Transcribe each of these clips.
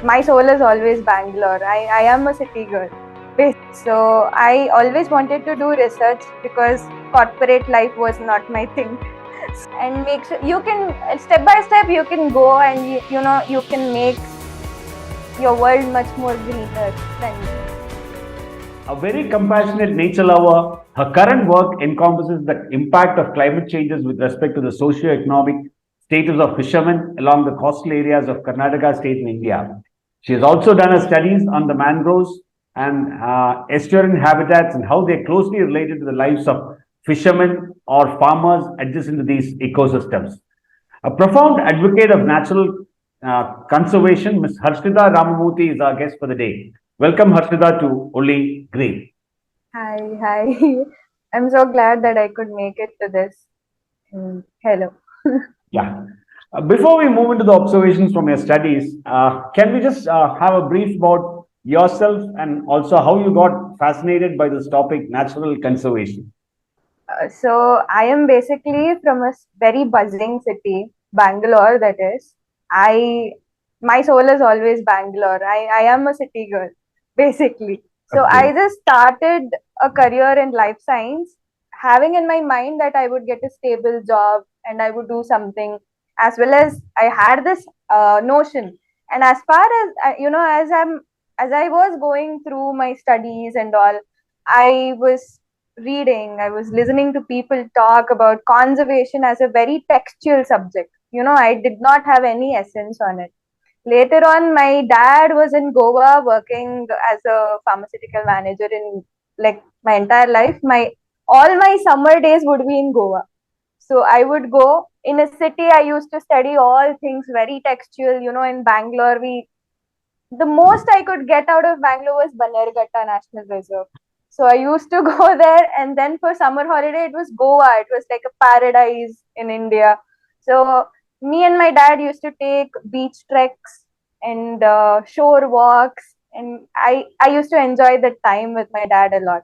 My soul is always Bangalore. I am a city girl. So I always wanted to do research because corporate life was not my thing. And make sure you can step by step you can go and you can make your world much more greener than A very compassionate nature lover, her current work encompasses the impact of climate changes with respect to the socio-economic status of fishermen along the coastal areas of Karnataka state in India. She has also done her studies on the mangroves and estuarine habitats and how they are closely related to the lives of fishermen or farmers adjacent to these ecosystems. A profound advocate of natural conservation, Ms. Harshitha Ramamurthy is our guest for the day. Welcome, Harshitha, to Only Green. Hi. I'm so glad that I could make it to this. Hello. Yeah. Before we move into the observations from your studies, can we just have a brief about yourself and also how you got fascinated by this topic, natural conservation? So I am basically from a very buzzing city, Bangalore. That is, I my soul is always Bangalore. I am a city girl, basically. So I Okay. just started a career in life science, having in my mind that I would get a stable job and I would do something, as well as I had this notion. And as far as as I was going through my studies and all, I was reading, I was listening to people talk about conservation as a very textual subject. I did not have any essence on it. Later on, my dad was in Goa working as a pharmaceutical manager in like my entire life. My all my summer days would be in Goa. So I would go in a city. I used to study all things very textual. In Bangalore, the most I could get out of Bangalore was Bannerghatta National Reserve. So I used to go there, and then for summer holiday, it was Goa. It was like a paradise in India. So me and my dad used to take beach treks and shore walks, and I used to enjoy the time with my dad a lot.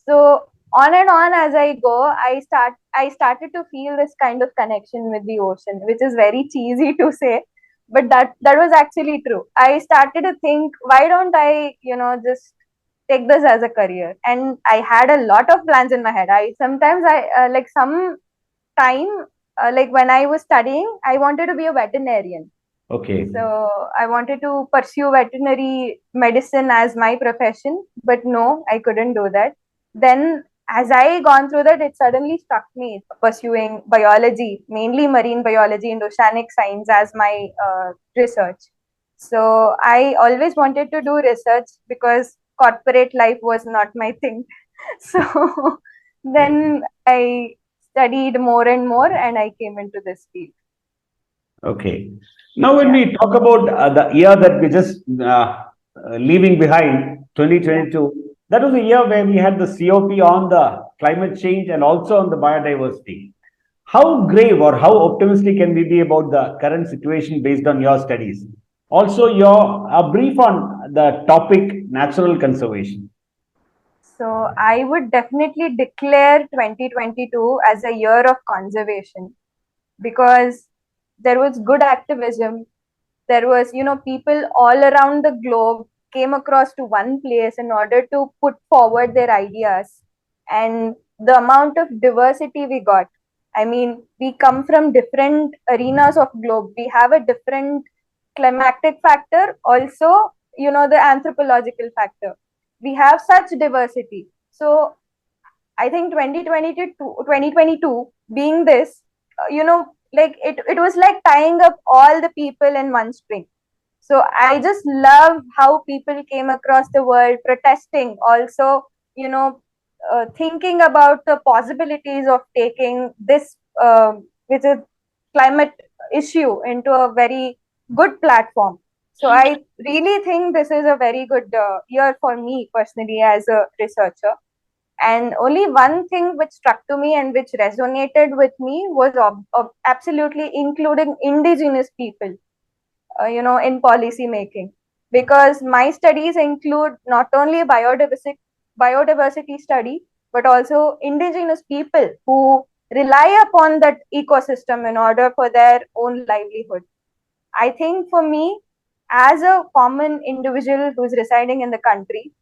So on and on as I go, I started to feel this kind of connection with the ocean, which is very cheesy to say, but that was actually true. I started to think, why don't I just take this as a career? And I had a lot of plans in my head. I sometimes I like some time, like when I was studying, I wanted to be a veterinarian. Okay. So I wanted to pursue veterinary medicine as my profession, but no, I couldn't do that. Then, as I gone through that, it suddenly struck me pursuing biology, mainly marine biology and oceanic science as my research. So I always wanted to do research because corporate life was not my thing. So Okay. then I studied more and more, and I came into this field. Okay. Now, when Yeah, we talk about the year that we just leaving behind, yeah. 2022, that was a year where we had the COP on the climate change and also on the biodiversity. How grave or how optimistic can we be about the current situation based on your studies? Also, your a brief on the topic natural conservation. So I would definitely declare 2022 as a year of conservation because there was good activism. There was, people all around the globe came across to one place in order to put forward their ideas. And the amount of diversity we got. I mean, we come from different arenas of globe. We have a different climatic factor, also, the anthropological factor. We have such diversity. So I think 2022 being this, like it was like tying up all the people in one string. So I just love how people came across the world protesting, also, thinking about the possibilities of taking this, which is climate issue, into a very good platform. So I really think this is a very good year for me personally as a researcher. And only one thing which struck to me and which resonated with me was absolutely including indigenous people, in policy making, because my studies include not only biodiversity study, but also indigenous people who rely upon that ecosystem in order for their own livelihood. I think for me, as a common individual who's residing in the country,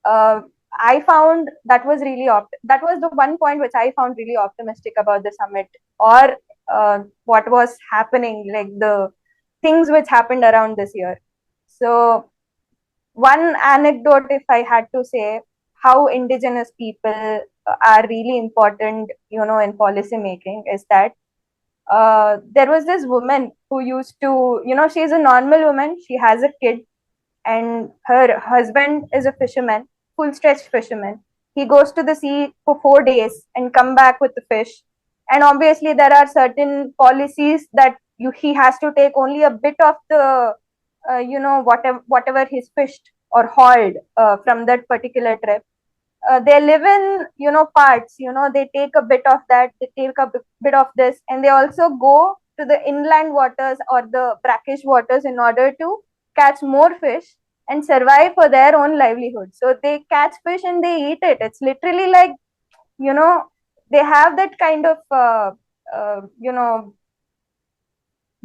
uh, I found that was really that was the one point which I found really optimistic about the summit, or what was happening, like the things which happened around this year. So one anecdote, if I had to say, how indigenous people are really important, in policy making, is that there was this woman who used to, she's a normal woman. She has a kid, and her husband is a fisherman, full stretched fisherman. He goes to the sea for 4 days and come back with the fish. And obviously, there are certain policies that he has to take only a bit of the, whatever he's fished or hauled from that particular trip. They live in, parts. They take a bit of that, they take a bit of this, and they also go to the inland waters or the brackish waters in order to catch more fish and survive for their own livelihood. So they catch fish and they eat it. It's literally like, you know they have that kind of uh, you know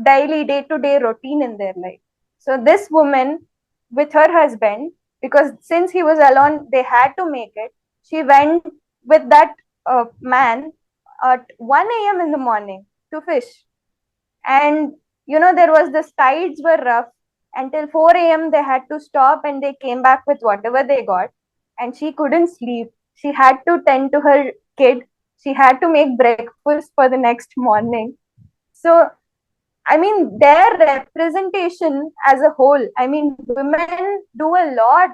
daily, day to day routine in their life. So this woman, with her husband, because since he was alone, they had to make it. She went with that man at 1 a.m. in the morning to fish. And there was, the tides were rough. Until 4 a.m. they had to stop, and they came back with whatever they got. And she couldn't sleep. She had to tend to her kid. She had to make breakfast for the next morning. So I mean, their representation as a whole, I mean, women do a lot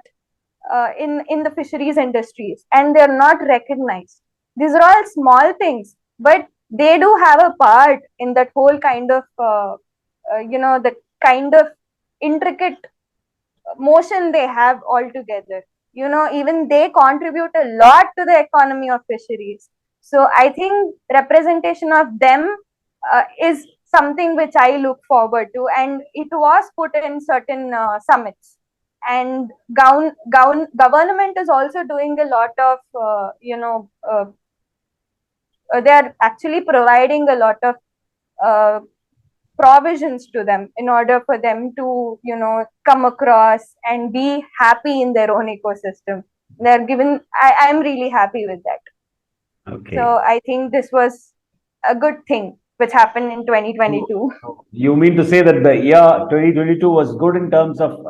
in the fisheries industries, and they're not recognized. These are all small things, but they do have a part in that whole kind of, the kind of intricate motion they have altogether. Even they contribute a lot to the economy of fisheries. So I think representation of them is something which I look forward to, and it was put in certain summits. And government is also doing a lot of, they are actually providing a lot of uh, provisions to them in order for them to, come across and be happy in their own ecosystem. They're given, I'm really happy with that. So Okay. I think this was a good thing which happened in 2022. You mean to say that the year 2022 was good in terms of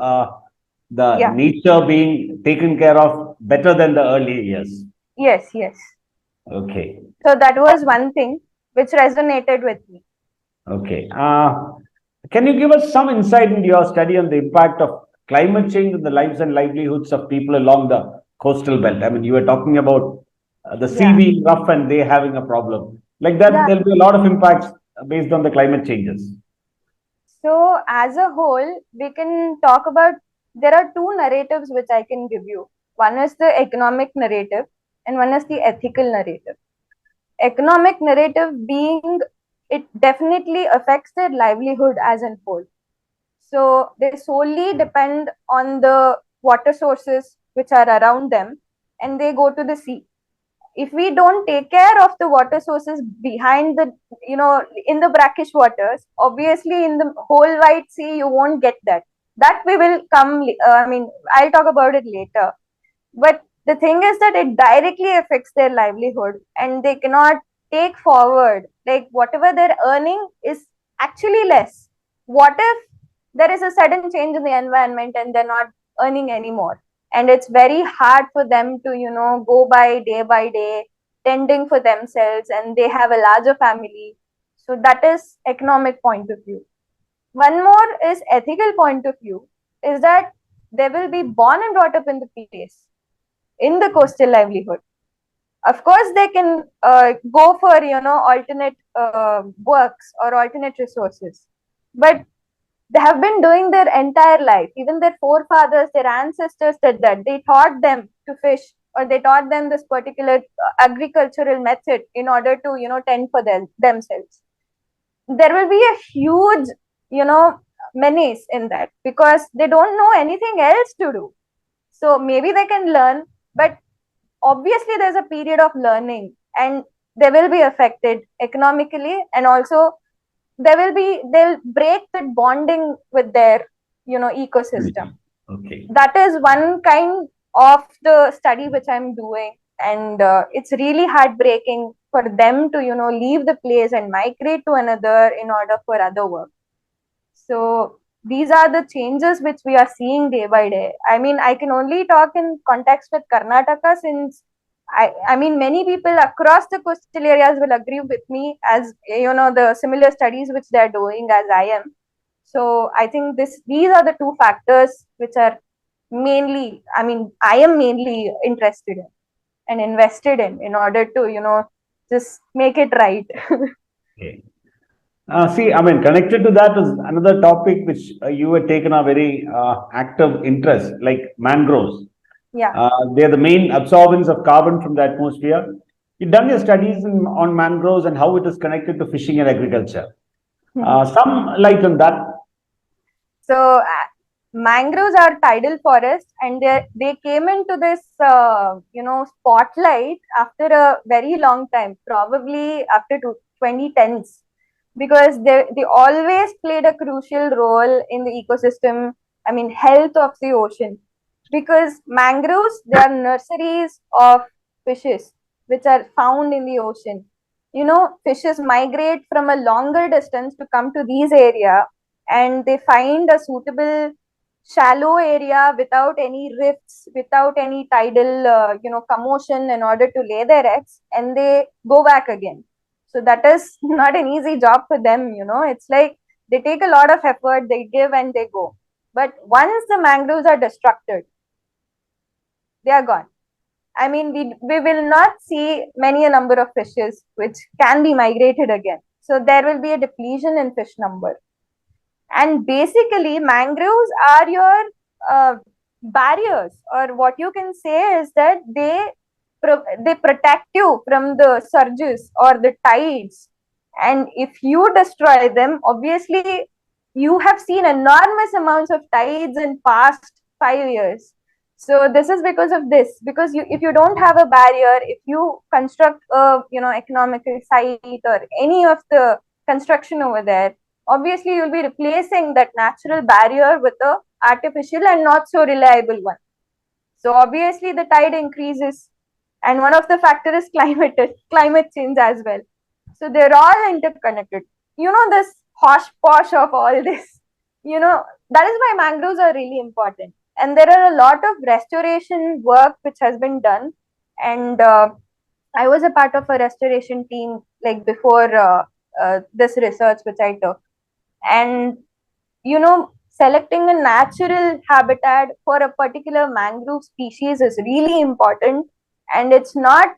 the Yeah. nature being taken care of better than the early years? Yes, yes. Okay. So that was one thing which resonated with me. Okay. Can you give us some insight into your study on the impact of climate change on the lives and livelihoods of people along the coastal belt? I mean, you were talking about the sea Yeah. being rough and they having a problem. Like that, Yeah. there'll be a lot of impacts based on the climate changes. So as a whole, we can talk about, there are two narratives which I can give you. One is the economic narrative, and one is the ethical narrative. Economic narrative being, it definitely affects their livelihood as a whole. So they solely depend on the water sources which are around them, and they go to the sea. If we don't take care of the water sources behind the, in the brackish waters, obviously in the whole wide sea you won't get that. That we will come, I mean, I'll talk about it later. But the thing is that it directly affects their livelihood, and they cannot take forward, like whatever they're earning is actually less. What if there is a sudden change in the environment and they're not earning anymore, and it's very hard for them to, go by day tending for themselves, and they have a larger family. So that is economic point of view. One more is ethical point of view, is that they will be born and brought up in the place, in the coastal livelihood. Of course, they can go for, alternate works or alternate resources, but they have been doing their entire life. Even their forefathers, their ancestors did that. They taught them to fish, or they taught them this particular agricultural method in order to, tend for themselves. There will be a huge, menace in that, because they don't know anything else to do. So maybe they can learn, but obviously there's a period of learning, and they will be affected economically, and also they'll break that bonding with their, ecosystem. Okay. That is one kind of the study which I'm doing, and it's really heartbreaking for them to leave the place and migrate to another in order for other work. So these are the changes which we are seeing day by day. I mean, I can only talk in context with Karnataka, since I mean, many people across the coastal areas will agree with me, as the similar studies which they are doing as I am. So I think these are the two factors which are mainly, I mean, I am mainly interested in and invested in order to just make it right. Okay. See, I mean, connected to that is another topic which you had taken a very active interest, like mangroves. Yeah. They are the main absorbents of carbon from the atmosphere. You've done your studies on mangroves and how it is connected to fishing and agriculture. Some light on that. So mangroves are tidal forests, and they came into this spotlight after a very long time, probably after 2010s, because they always played a crucial role in the ecosystem, I mean health of the ocean, because mangroves, they are nurseries of fishes which are found in the ocean. Fishes migrate from a longer distance to come to these area, and they find a suitable shallow area without any rifts, without any tidal commotion, in order to lay their eggs, and they go back again. So that is not an easy job for them. It's like they take a lot of effort, they give and they go. But once the mangroves are destructed, they are gone. I mean, we will not see many a number of fishes which can be migrated again. So there will be a depletion in fish number. And basically, mangroves are your uh, barriers, or what you can say is that they protect you from the surges or the tides. And if you destroy them, obviously you have seen enormous amounts of tides in past 5 years. So this is because of this. Because if you don't have a barrier, if you construct a economical site or any of the construction over there, obviously you'll be replacing that natural barrier with a artificial and not so reliable one. So obviously the tide increases, and one of the factor is climate change as well. So they're all interconnected. This hosh posh of all this. That is why mangroves are really important. And there are a lot of restoration work which has been done, and I was a part of a restoration team like before this research which I took. And selecting a natural habitat for a particular mangrove species is really important, and it's not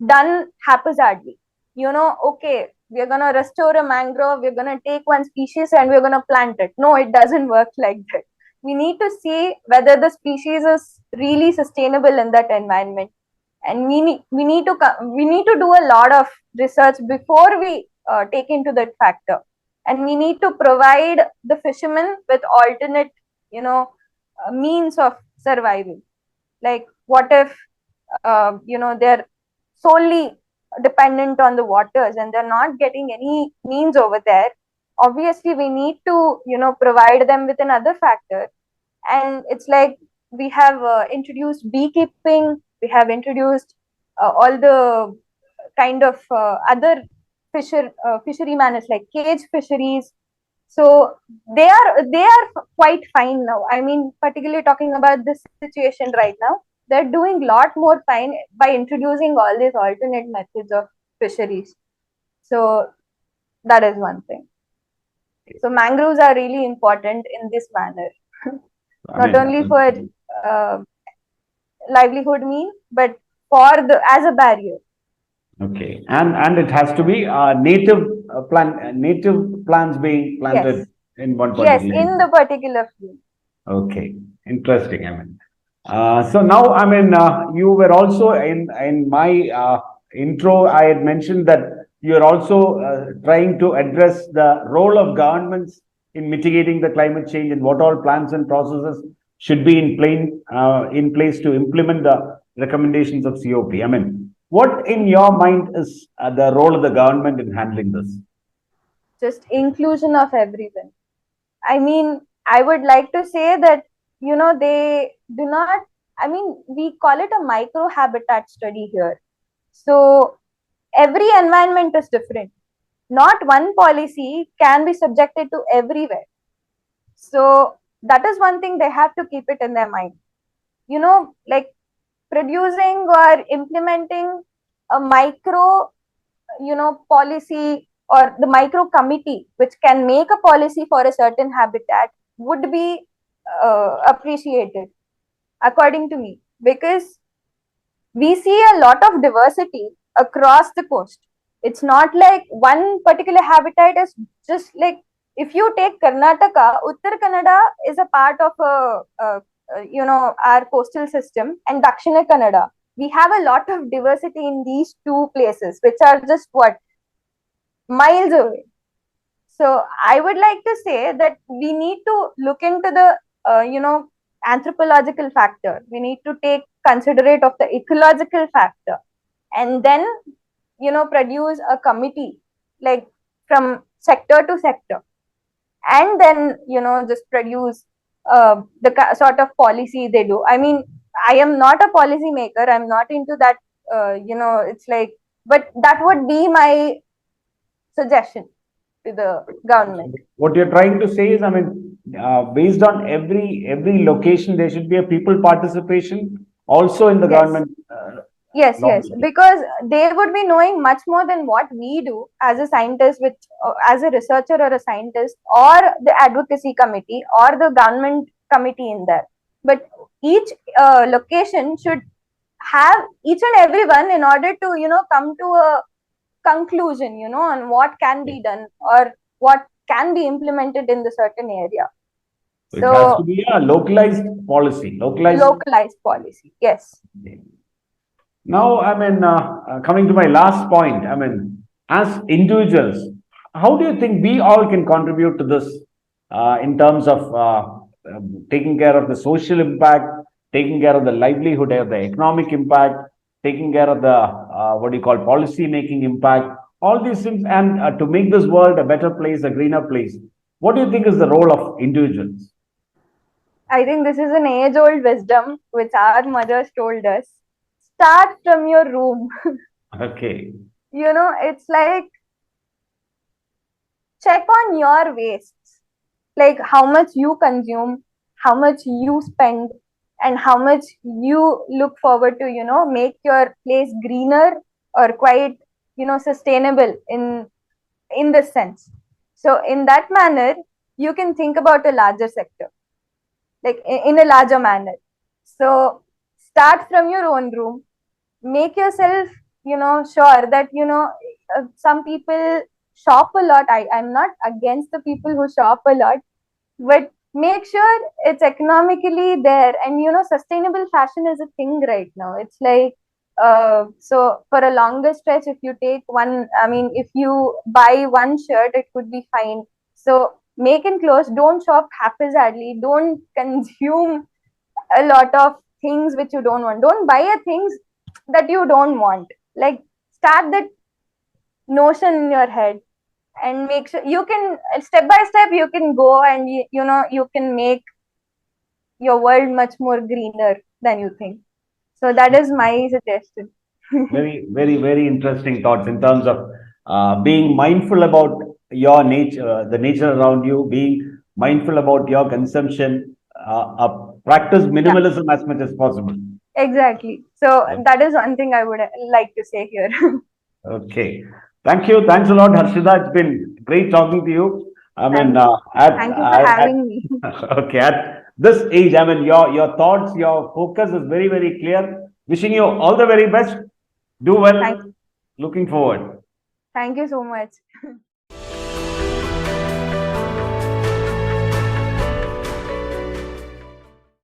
done haphazardly. Okay, we're going to restore a mangrove, we're going to take one species and we're going to plant it. No, it doesn't work like that. We need to see whether the species is really sustainable in that environment, and we need to do a lot of research before we take into that factor. And we need to provide the fishermen with alternate means of survival. Like, what if they're solely dependent on the waters and they're not getting any means over there? Obviously we need to provide them with another factor. And it's like we have introduced beekeeping, we have introduced all the kind of fishery manners like cage fisheries. So they are quite fine now. I mean, particularly talking about this situation right now, they're doing a lot more fine by introducing all these alternate methods of fisheries. So that is one thing. So mangroves are really important in this manner, I not mean, only for uh, livelihood mean, but for the as a barrier. okay, and it has to be native plants being planted Yes, in one yes, particular in area. the particular field. Okay, interesting. I mean, so now I mean, you were also in my intro. I had mentioned that you are also trying to address the role of governments in mitigating the climate change and what all plans and processes should be in place to implement the recommendations of COP. I mean, what in your mind is the role of the government in handling this? Just inclusion of everyone. I mean, I would like to say that, they do not, I mean, we call it a micro habitat study here. So every environment is different. Not one policy can be subjected to everywhere. So that is one thing they have to keep it in their mind. Like producing or implementing a micro, policy, or the micro committee which can make a policy for a certain habitat would be appreciated, according to me, because we see a lot of diversity across the coast. It's not like one particular habitat is just like, if you take Karnataka, Uttar Kannada is a part of our coastal system, and Dakshina Kannada. We have a lot of diversity in these two places, which are just what, miles away. So I would like to say that we need to look into the anthropological factor. We need to take considerate of the ecological factor, and then produce a committee, like from sector to sector, and then just produce the sort of policy they do. I mean, I am not a policy maker. I'm not into that. It's like, but that would be my suggestion to the government. What you're trying to say is, I mean, based on every location, there should be a people participation also in the Yes. government Yes, lobby. because they would be knowing much more than what we do as a scientist, which as a researcher or a scientist, or the advocacy committee or the government committee in there. But each location should have each and everyone in order to come to a conclusion, on what can be done or what can be implemented in the certain area. It has to So be a localized policy, localized. localized policy, yes. Now, I mean, coming to my last point, I mean, as individuals, how do you think we all can contribute to this in terms of taking care of the social impact, taking care of the livelihood of the economic impact, taking care of the what do you call policy making impact, all these things, and to make this world a better place, a greener place? What do you think is the role of individuals? I think this is an age old wisdom which our mothers told us. Start from your room. Okay. It's like, check on your wastes, like how much you consume, how much you spend, and how much you look forward to, make your place greener or quite, sustainable in this sense. So in that manner, you can think about a larger sector, like in a larger manner. So start from your own room, make yourself sure that some people shop a lot. I'm not against the people who shop a lot, but make sure it's economically there. And sustainable fashion is a thing right now. It's like, so for a longer stretch, if you take one, I mean, if you buy one shirt, it could be fine. So make and close, don't shop haphazardly, don't consume a lot of things which you don't want, don't buy a things that you don't want. Like, start that notion in your head, and make sure you can, step by step, you can go, and you can make your world much more greener than you think. So that is my suggestion. Very interesting thoughts in terms of being mindful about your nature, the nature around you, being mindful about your consumption, practice Yeah, minimalism as much as possible. exactly. So that is one thing I would like to say here. Okay. Thank you. Thanks a lot, Harshida. It's been great talking to you. I mean, Thank you. Thank you for having me. okay, at this age, I mean, your thoughts, your focus is very clear. Wishing you all the very best. Do Thank well. Looking forward. thank you so much.